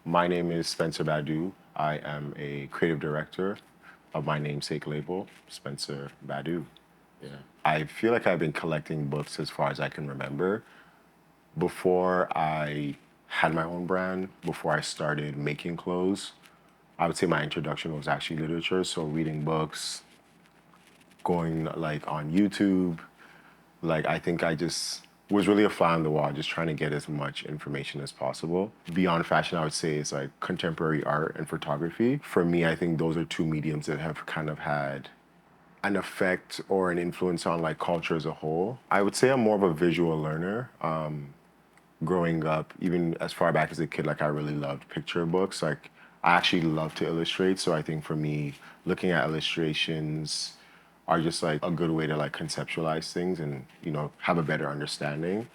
My name is Spencer Badu. I am a creative director of my namesake label, Spencer Badu. Yeah. I feel like I've been collecting books as far as I can remember. Before I had my own brand, before I started making clothes, I would say my introduction was actually literature. So reading books, going like on YouTube, like I think I just was really a fly on the wall, just trying to get as much information as possible. Beyond fashion, I would say is like contemporary art and photography. For me, I think those are two mediums that have kind of had an effect or an influence on like culture as a whole. I would say I'm more of a visual learner. Growing up, even as far back as a kid, like I really loved picture books. Like I actually love to illustrate. So I think for me, looking at illustrations are just like a good way to like conceptualize things and, have a better understanding.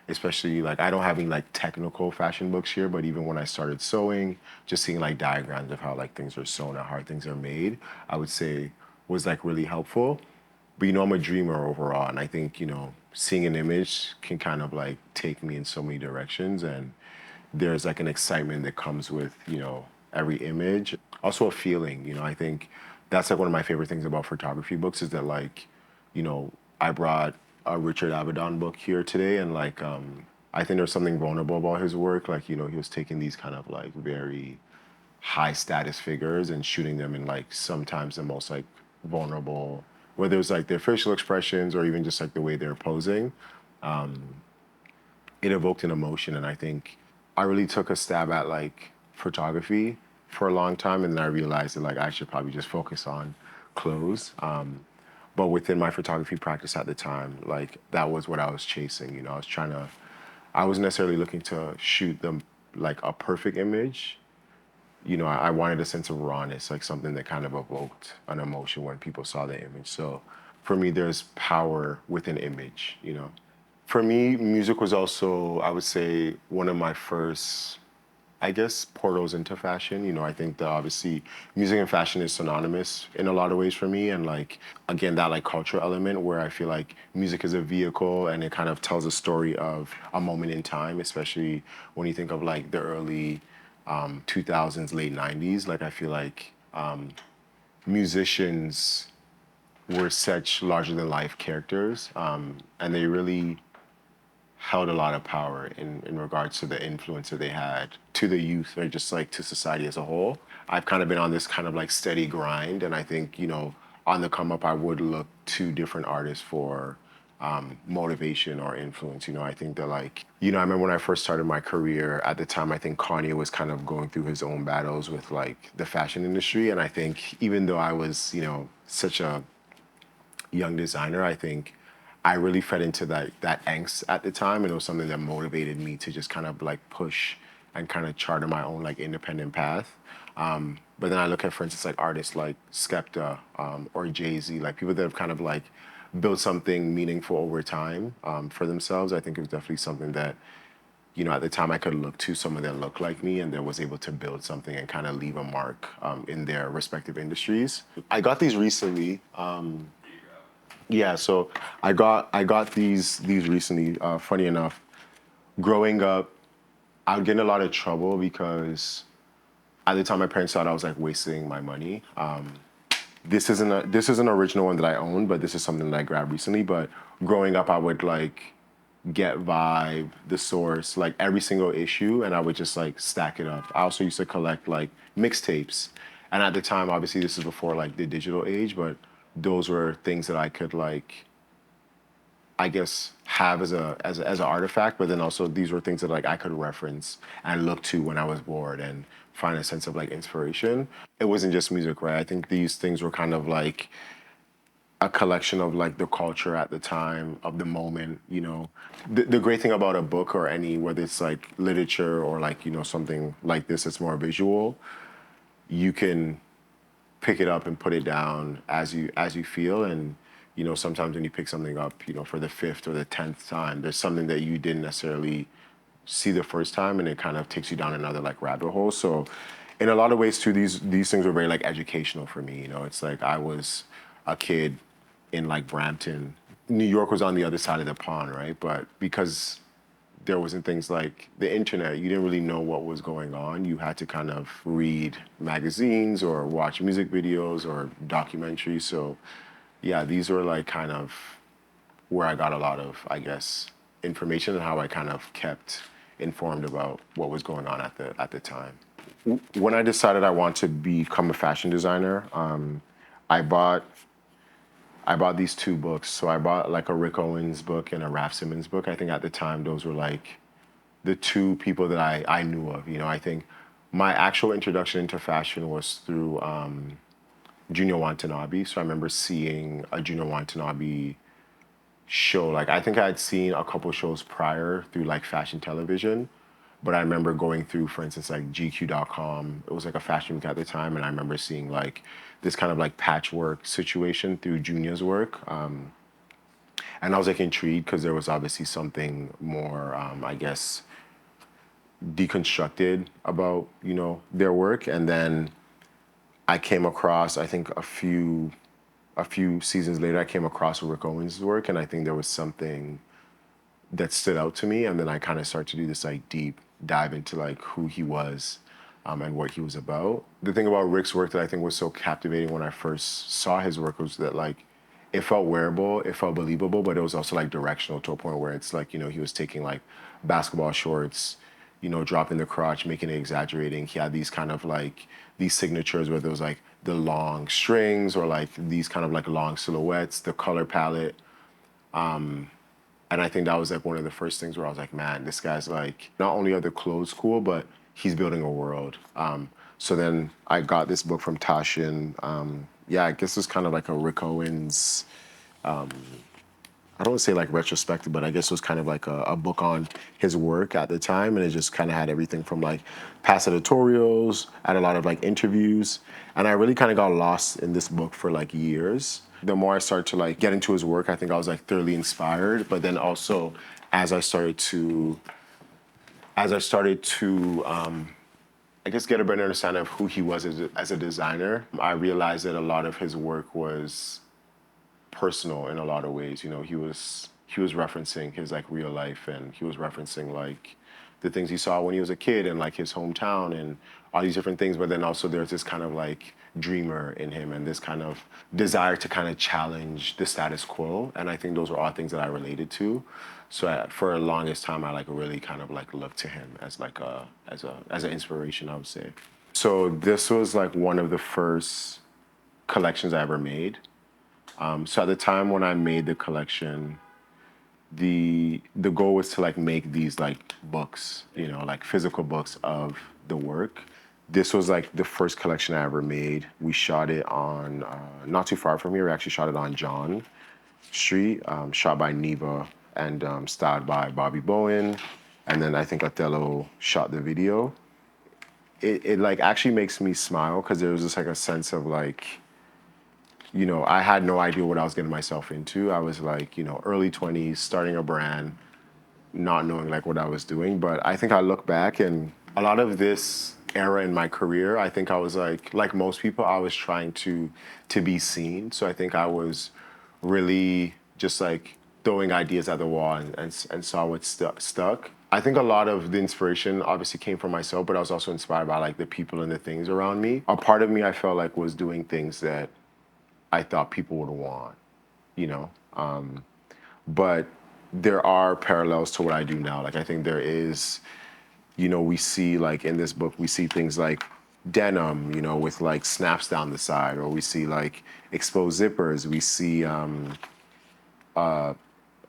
Especially like I don't have any like technical fashion books here, but even when I started sewing, just seeing like diagrams of how like things are sewn and how things are made, I would say was like really helpful. But I'm a dreamer overall, and I think seeing an image can kind of like take me in so many directions, and there's like an excitement that comes with every image. Also a feeling. I think that's like one of my favorite things about photography books is that like, you know, I brought a Richard Avedon book here today, and like I think there's something vulnerable about his work. Like he was taking these kind of like very high status figures and shooting them in like sometimes the most like vulnerable, whether it's like their facial expressions or even just like the way they're posing. It evoked an emotion, and I think I really took a stab at like photography for a long time, and then I realized that like I should probably just focus on clothes. But within my photography practice at the time, like that was what I was chasing. I wasn't necessarily looking to shoot them like a perfect image. I wanted a sense of rawness, like something that kind of evoked an emotion when people saw the image. So for me, there's power within image. For me, music was also, I would say, one of my first, I guess, portals into fashion. I think that obviously music and fashion is synonymous in a lot of ways for me. And like, again, that like cultural element where I feel like music is a vehicle and it kind of tells a story of a moment in time, especially when you think of like the early 2000s, late 90s. Like, I feel like musicians were such larger than life characters, and they really held a lot of power in regards to the influence that they had to the youth or just like to society as a whole. I've kind of been on this kind of like steady grind, and I think, on the come up, I would look to different artists for motivation or influence. I think that like, I remember when I first started my career at the time, I think Kanye was kind of going through his own battles with like the fashion industry. And I think even though I was, such a young designer, I think I really fed into that angst at the time, and it was something that motivated me to just kind of like push and kind of charter my own like independent path. But then I look at, for instance, like artists like Skepta or Jay-Z, like people that have kind of like built something meaningful over time for themselves. I think it was definitely something that at the time I could look to someone that looked like me and that was able to build something and kind of leave a mark in their respective industries. I got these recently. Yeah, so I got these recently. Funny enough, growing up, I would get in a lot of trouble because at the time my parents thought I was like wasting my money. This is an original one that I own, but this is something that I grabbed recently. But growing up, I would like get Vibe, The Source, like every single issue, and I would just like stack it up. I also used to collect like mixtapes, and at the time, obviously, this is before like the digital age, but those were things that I could like, I guess, have as an artifact. But then also these were things that like I could reference and look to when I was bored and find a sense of like inspiration. It wasn't just music, right? I think these things were kind of like a collection of like the culture at the time of the moment. The great thing about a book or any, whether it's like literature or like something like this that's more visual, you can pick it up and put it down as you feel. And sometimes when you pick something up for the fifth or the 10th time, there's something that you didn't necessarily see the first time, and it kind of takes you down another like rabbit hole. So in a lot of ways too, these things were very like educational for me. It's like I was a kid in like Brampton. New York was on the other side of the pond, right? But because there wasn't things like the internet. You didn't really know what was going on. You had to kind of read magazines or watch music videos or documentaries. So yeah, these were like kind of where I got a lot of, I guess, information and how I kind of kept informed about what was going on at the time. When I decided I want to become a fashion designer, I bought I bought these two books. So I bought like a Rick Owens book and a Raf Simons book. I think at the time those were like the two people that I knew of. You know, I think my actual introduction into fashion was through Junior Watanabe. So I remember seeing a Junior Watanabe show. Like I think I had seen a couple shows prior through like fashion television, but I remember going through, for instance, like GQ.com. It was like a fashion week at the time, and I remember seeing like this kind of like patchwork situation through Junior's work. And I was like intrigued because there was obviously something more, I guess, deconstructed about their work. And then I came across, I think a few seasons later, I came across Rick Owens' work, and I think there was something that stood out to me. And then I kind of started to do this like deep dive into like who he was and what he was about. The thing about Rick's work that I think was so captivating when I first saw his work was that like it felt wearable, it felt believable, but it was also like directional to a point where it's like, he was taking like basketball shorts, dropping the crotch, making it exaggerating. He had these kind of like these signatures where there was like the long strings or like these kind of like long silhouettes, the color palette. And I think that was like one of the first things where I was like, man, this guy's like, not only are the clothes cool, but he's building a world. So then I got this book from Tashin. Yeah, I guess it's kind of like a Rick Owens, I don't want to say like retrospective, but I guess it was kind of like a book on his work at the time. And it just kind of had everything from like past editorials, had a lot of like interviews. And I really kind of got lost in this book for like years. The more I started to like get into his work, I think I was like thoroughly inspired. But then also as I started to, I guess, get a better understanding of who he was as a designer, I realized that a lot of his work was personal in a lot of ways. He was referencing his like real life, and he was referencing like the things he saw when he was a kid and like his hometown and all these different things. But then also there's this kind of like dreamer in him and this kind of desire to kind of challenge the status quo. And I think those were all things that I related to. So for the longest time, I like really kind of like looked to him as like as an inspiration, I would say. So this was like one of the first collections I ever made. So at the time when I made the collection, the goal was to like make these like books, like physical books of the work. This was like the first collection I ever made. We shot it on not too far from here. We actually shot it on John Street, shot by Neva and styled by Bobby Bowen. And then I think Othello shot the video. It like actually makes me smile because there was just like a sense of like, I had no idea what I was getting myself into. I was like, early 20s, starting a brand, not knowing like what I was doing. But I think I look back and a lot of this era in my career, I think I was like most people, I was trying to be seen. So I think I was really just like throwing ideas at the wall and saw what stuck. I think a lot of the inspiration obviously came from myself, but I was also inspired by like the people and the things around me. A part of me I felt like was doing things that I thought people would want, you know. But there are parallels to what I do now. Like I think there is, we see like in this book, we see things like denim, with like snaps down the side, or we see like exposed zippers. We see a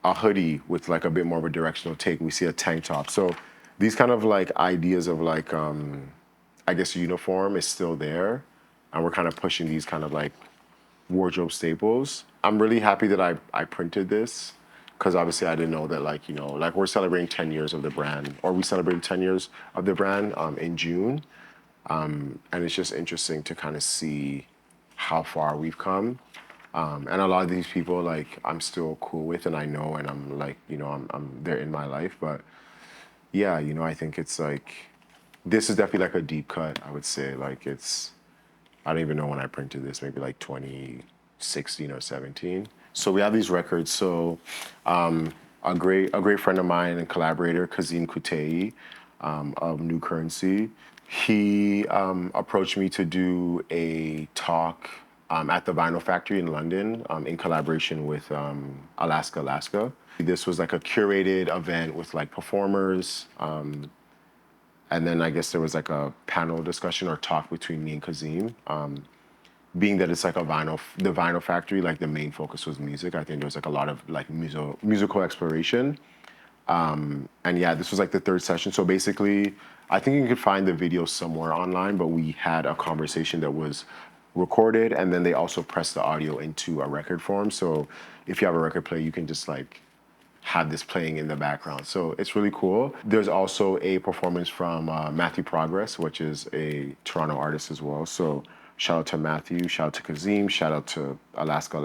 hoodie with like a bit more of a directional take. We see a tank top. So these kind of like ideas of like, I guess uniform is still there. And we're kind of pushing these kind of like wardrobe staples. I'm really happy that I printed this because obviously I didn't know that like, like we're celebrating 10 years of the brand, or we celebrated 10 years of the brand in June. And it's just interesting to kind of see how far we've come. And a lot of these people like I'm still cool with and I know, and I'm like, I'm they're in my life. But yeah, I think it's like, this is definitely like a deep cut, I would say. Like I don't even know when I printed this, maybe like 2016 or 17. So we have these records. So a great friend of mine and collaborator, Kazim Kutei, of New Currency. He approached me to do a talk at the Vinyl Factory in London in collaboration with Alaska. This was like a curated event with like performers, and then I guess there was like a panel discussion or talk between me and Kazim. Being that it's like the Vinyl Factory, like the main focus was music. I think there was like a lot of like musical exploration. And yeah, this was like the third session. So basically, I think you could find the video somewhere online, but we had a conversation that was recorded, and then they also pressed the audio into a record form. So if you have a record player, you can just like have this playing in the background. So it's really cool. There's also a performance from Matthew Progress, which is a Toronto artist as well. So shout out to Matthew, shout out to Kazim, shout out to Alaska,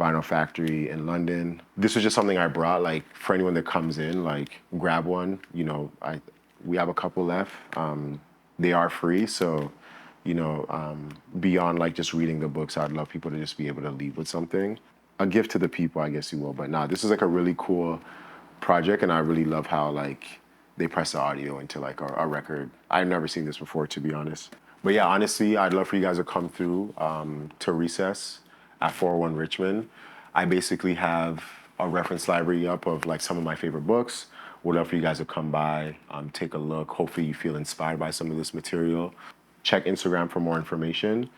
Vinyl Factory in London. This was just something I brought, like for anyone that comes in, like grab one. We have a couple left. They are free, so beyond like just reading the books, I'd love people to just be able to leave with something, a gift to the people, I guess you will. But nah, this is like a really cool project, and I really love how like they press the audio into like a record. I've never seen this before, to be honest. But yeah, honestly, I'd love for you guys to come through to Recess at 401 Richmond. I basically have a reference library up of like some of my favorite books. Would love for you guys to come by, take a look. Hopefully you feel inspired by some of this material. Check Instagram for more information.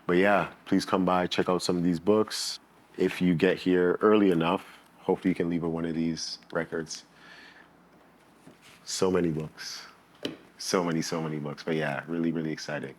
But yeah, please come by, check out some of these books. If you get here early enough, hopefully you can leave with one of these records. So many books. So many books. But yeah, really, really exciting.